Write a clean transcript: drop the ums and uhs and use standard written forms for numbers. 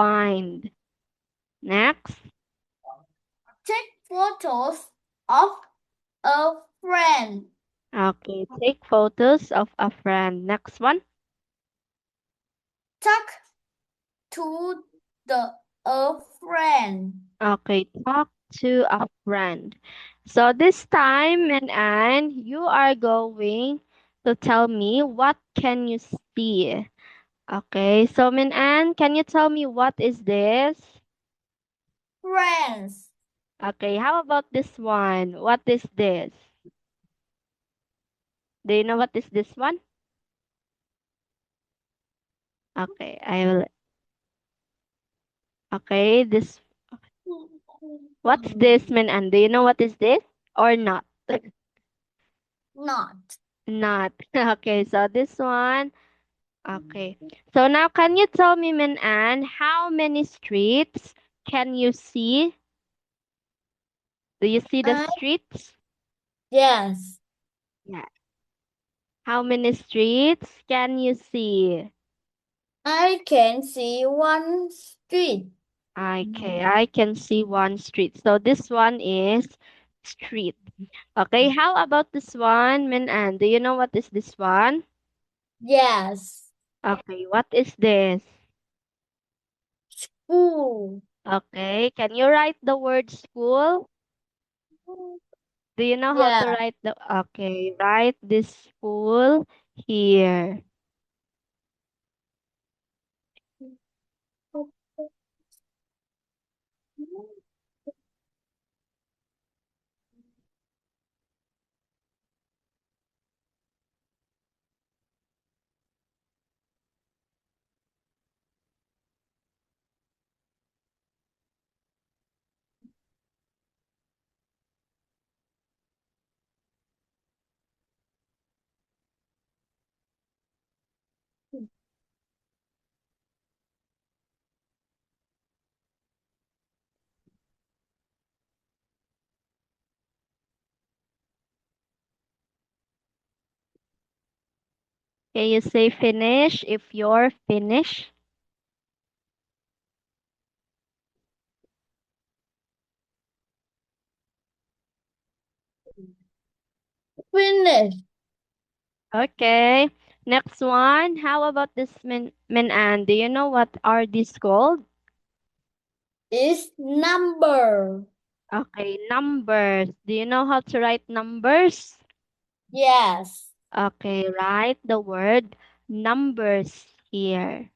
find. Next. Take photos of a friend. Okay, take photos of a friend. Next one. Talk to a friend. Okay, talk to a friend. So this time, and you are going to tell me what can you see. Okay, so Min-An, can you tell me what is this? Friends. Okay, how about this one? What is this? Do you know what is this one? Okay, I will. Okay, this. What's this, Min-An? Do you know what is this or not? Not. Not. Okay, so this one. Okay. So now can you tell me, Min-An, how many streets can you see? Do you see the I streets? yes. Yeah. How many streets can you see? I can see one street. Okay, I can see one street. So this one is street. Okay, how about this one, Min-An? Do you know what is this one? Yes. Okay, what is this? School. Okay, can you write the word school? Do you know how to Yeah. write the... Okay, write this school here. Can you say finish if you're finished? Finish. Okay. Next one. How about this Min-An? Do you know what are these called? Is number. Okay, numbers. Do you know how to write numbers? Yes. Okay, write the word numbers here.